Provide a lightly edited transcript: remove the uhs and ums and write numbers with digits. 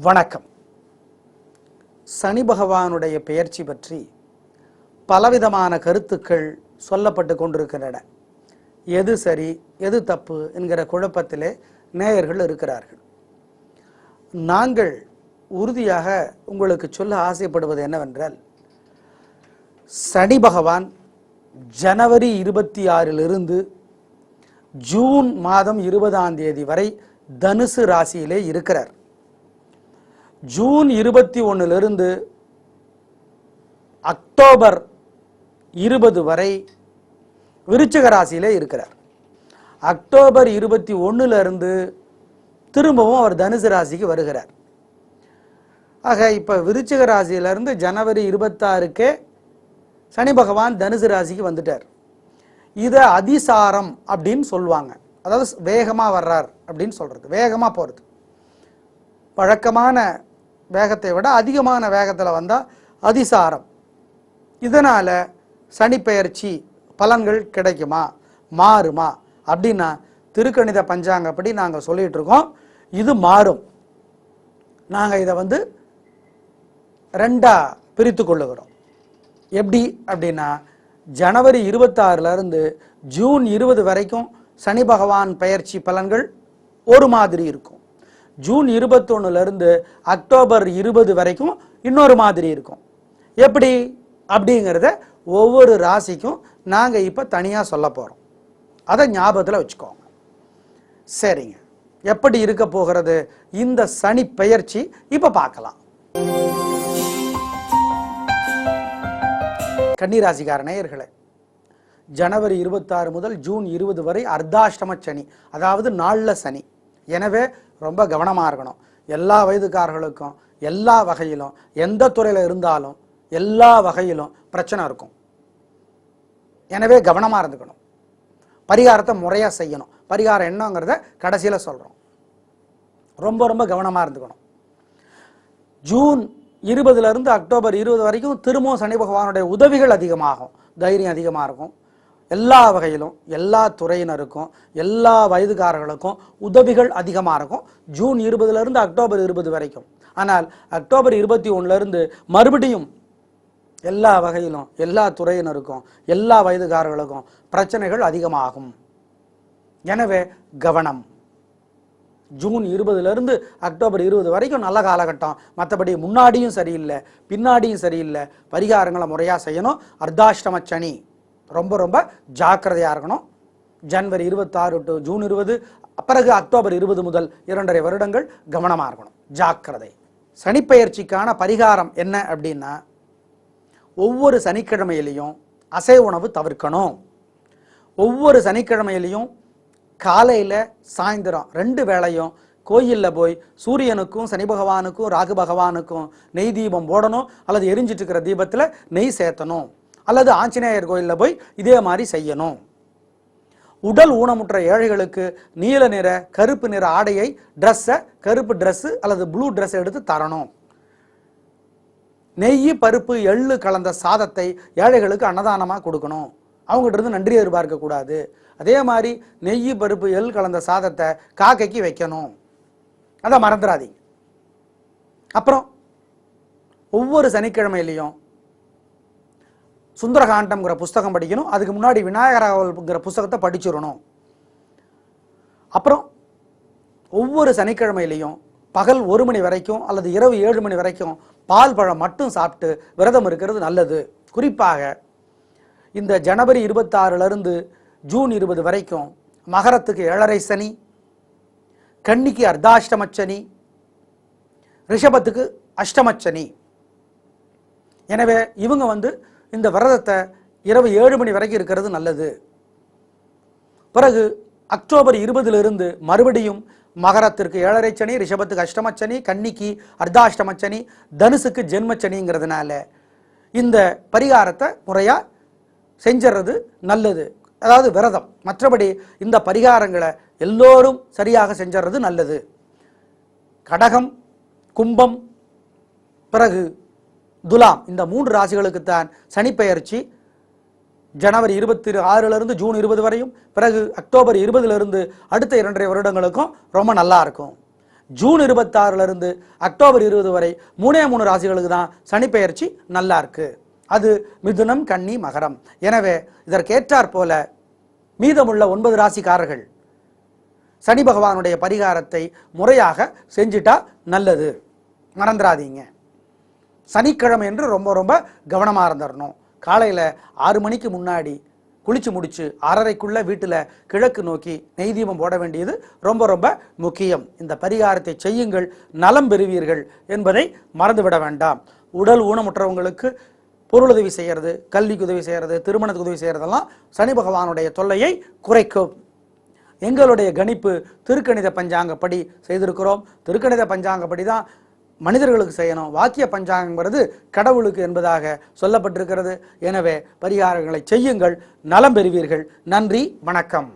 வணக்கம். சனி பகவானுடைய பெயர்ச்சி பற்றி பலவிதமான கருத்துக்கள் சொல்லப்பட்டு கொண்டிருக்கின்றன. எது சரி எது தப்பு என்கிற குழப்பத்திலே நேயர்கள் இருக்கிறார்கள். நாங்கள் உறுதியாக உங்களுக்கு சொல்ல ஆசைப்படுவது என்னவென்றால், சனி பகவான் ஜனவரி 26 ஜூன் மாதம் 20 வரை தனுசு ராசியிலே இருக்கிறார். ஜூன் 21 அக்டோபர் 20 வரை விருச்சிக ராசியிலே இருக்கிறார். அக்டோபர் 21 திரும்பவும் அவர் தனுசு ராசிக்கு வருகிறார். ஆக இப்போ விருச்சிக ராசியிலிருந்து ஜனவரி 26 சனி பகவான் தனுசு ராசிக்கு வந்துட்டார். இதை அதிசாரம் அப்படின்னு சொல்லுவாங்க. அதாவது வேகமாக வர்றார் அப்படின்னு சொல்கிறது, வேகமாக போகிறது. வழக்கமான வேகத்தை விட அதிகமான வேகத்தில் வந்தால் அதிசாரம். இதனால் சனி பெயர்ச்சி பலன்கள் கிடைக்குமா, மாறுமா அப்படின்னா திருக்கணித பஞ்சாங்கப்படி நாங்கள் சொல்லிகிட்டு இருக்கோம், இது மாறும். நாங்கள் இதை ரெண்டாக பிரித்து கொள்ளுகிறோம். எப்படி அப்படின்னா, ஜனவரி 26 ஜூன் 20 வரைக்கும் சனி பகவான் பெயர்ச்சி பலன்கள் ஒரு மாதிரி இருக்கும். ஜூன் 21 அக்டோபர் 20 வரைக்கும் இன்னொரு மாதிரி இருக்கும். எப்படி அப்படிங்கிறத ஒவ்வொரு ராசிக்கும் நாங்கள் இப்போ தனியாக சொல்ல போகிறோம். அதை ஞாபகத்தில் வச்சுக்கோங்க. சரிங்க, எப்படி இருக்க போகிறது இந்த சனி பெயர்ச்சி இப்போ பார்க்கலாம். கன்னிராசிக்கார நேயர்களே, ஜனவரி 26 முதல் ஜூன் 20 வரை அர்த்தாஷ்டம சனி, அதாவது நாளில் சனி. எனவே ரொம்ப கவனமாக இருக்கணும். எல்லா வயதுக்காரர்களுக்கும் எல்லா வகையிலும் எந்த துறையில் இருந்தாலும் எல்லா வகையிலும் பிரச்சனை இருக்கும். எனவே கவனமாக இருந்துக்கணும். பரிகாரத்தை முறையாக செய்யணும். பரிகாரம் என்னங்கிறத கடைசியில் சொல்கிறோம். ரொம்ப ரொம்ப கவனமாக இருந்துக்கணும். ஜூன் 20 அக்டோபர் 20 வரைக்கும் திரும்பவும் சனி பகவானுடைய உதவிகள் அதிகமாகும், தைரியம் அதிகமாக இருக்கும். எல்லா வகையிலும் எல்லா துறையினருக்கும் எல்லா வயதுக்காரர்களுக்கும் உதவிகள் அதிகமாக இருக்கும் ஜூன் 20 அக்டோபர் 20 வரைக்கும். ஆனால் அக்டோபர் 21 மறுபடியும் எல்லா வகையிலும் எல்லா துறையினருக்கும் எல்லா வயதுக்காரர்களுக்கும் பிரச்சனைகள் அதிகமாகும். எனவே கவனம். ஜூன் 20 அக்டோபர் 20 வரைக்கும் நல்ல காலகட்டம். மற்றபடி முன்னாடியும் சரியில்லை பின்னாடியும் சரியில்லை. பரிகாரங்களை முறையாக செய்யணும். அர்த்தாஷ்டம சனி, ரொம்ப ரொம்ப ஜாக்கிரதையாக இருக்கணும். ஜனவரி 26 டு ஜூன் 20, பிறகு அக்டோபர் 20 முதல் 2.5 வருடங்கள் கவனமாக இருக்கணும், ஜாக்கிரதை. சனிப்பெயர்ச்சிக்கான பரிகாரம் என்ன அப்படின்னா, ஒவ்வொரு சனிக்கிழமையிலையும் அசைவ உணவு தவிர்க்கணும். ஒவ்வொரு சனிக்கிழமையிலையும் காலையில் சாயந்தரம் 2 வேளையும் கோயிலில் போய் சூரியனுக்கும் சனி பகவானுக்கும் ராகு பகவானுக்கும் நெய் தீபம் போடணும். அல்லது எரிஞ்சிட்டு இருக்கிற தீபத்தில் நெய் சேர்த்தணும். அல்லது ஆஞ்சநேயர் கோயிலில் போய் இதே மாதிரி செய்யணும். உடல் ஊனமுற்ற ஏழைகளுக்கு நீல நிற கருப்பு நிற ஆடையை, ட்ரெஸ்ஸை, கருப்பு ட்ரெஸ்ஸு அல்லது ப்ளூ ட்ரெஸ் எடுத்து தரணும். நெய் பருப்பு எள்ளு கலந்த சாதத்தை ஏழைகளுக்கு அன்னதானமாக கொடுக்கணும். அவங்ககிட்ட இருந்து நன்றி எதிர்பார்க்கக்கூடாது. அதே மாதிரி நெய் பருப்பு எள் கலந்த சாதத்தை காக்கைக்கு வைக்கணும். அதை மறந்துடாதீங்க. அப்புறம் ஒவ்வொரு சனிக்கிழமையிலையும் சுந்தரகாண்டம்ங்கிற புஸ்தகம் படிக்கணும். அதுக்கு முன்னாடி விநாயகராவல்ங்கிற புஸ்தகத்தை படிச்சிடணும். அப்புறம் ஒவ்வொரு சனிக்கிழமையிலையும் பகல் 1 மணி வரைக்கும் அல்லது இரவு 7 மணி வரைக்கும் பால் பழம் மட்டும் சாப்பிட்டு விரதம் இருக்கிறது நல்லது. குறிப்பாக இந்த ஜனவரி 26 ஜூன் 20 வரைக்கும் மகரத்துக்கு 7.5 சனி, கன்னிக்கு அர்த்தாஷ்டம சனி, ரிஷபத்துக்கு அஷ்டம சனி. எனவே இவங்க இந்த விரதத்தை இரவு 7 மணி வரைக்கும் இருக்கிறது நல்லது. பிறகு அக்டோபர் 20 மறுபடியும் மகரத்திற்கு 7.5 சனி, ரிஷபத்துக்கு அஷ்டம சனி, கன்னிக்கு அர்த்தாஷ்டம சனி, தனுசுக்கு ஜென்ம சனிங்கிறதுனால இந்த பரிகாரத்தை முறையாக செஞ்சிடறது நல்லது. அதாவது விரதம். மற்றபடி இந்த பரிகாரங்களை எல்லோரும் சரியாக செஞ்சிடறது நல்லது. கடகம், கும்பம், பிறகு துலாம், இந்த 3 ராசிகளுக்குத்தான் சனிப்பெயர்ச்சி ஜனவரி 26 ஜூன் 20 வரையும், பிறகு அக்டோபர் 20 அடுத்த 2.5 வருடங்களுக்கும் ரொம்ப நல்லா இருக்கும். ஜூன் 26 அக்டோபர் 20 வரை 3 ராசிகளுக்கு தான் சனி பெயர்ச்சி நல்லா இருக்கு. அது மிதுனம், கன்னி, மகரம். எனவே இதற்கேற்றாற் போல மீதமுள்ள 9 ராசிக்காரர்கள் சனி பகவானுடைய பரிகாரத்தை முறையாக செஞ்சுட்டா நல்லது. மறந்துடாதீங்க. சனிக்கிழமை என்று ரொம்ப ரொம்ப கவனமாக இருந்துடணும். காலையில் 6 மணிக்கு முன்னாடி குளிச்சு முடிச்சு 6:30க்குள்ள வீட்டில் கிழக்கு நோக்கி நெய் தீபம் போட வேண்டியது ரொம்ப ரொம்ப முக்கியம். இந்த பரிகாரத்தை செய்யுங்கள், நலம் பெறுவீர்கள் என்பதை மறந்துவிட வேண்டாம். உடல் ஊனமுற்றவங்களுக்கு பொருளுதவி செய்கிறது, கல்விக்கு உதவி செய்கிறது, திருமணத்துக்கு உதவி செய்கிறதெல்லாம் சனி பகவானுடைய தொல்லையை குறைக்கும். எங்களுடைய கணிப்பு திருக்கணித பஞ்சாங்கப்படி செய்திருக்கிறோம். திருக்கணித பஞ்சாங்கப்படி தான் மனிதர்களுக்கு செய்யணும். வாக்கிய பஞ்சாங்கங்கிறது கடவுளுக்கு என்பதாக சொல்லப்பட்டிருக்கிறது. எனவே பரிகாரங்களை செய்யுங்கள், நலம் பெறுவீர்கள். நன்றி, வணக்கம்.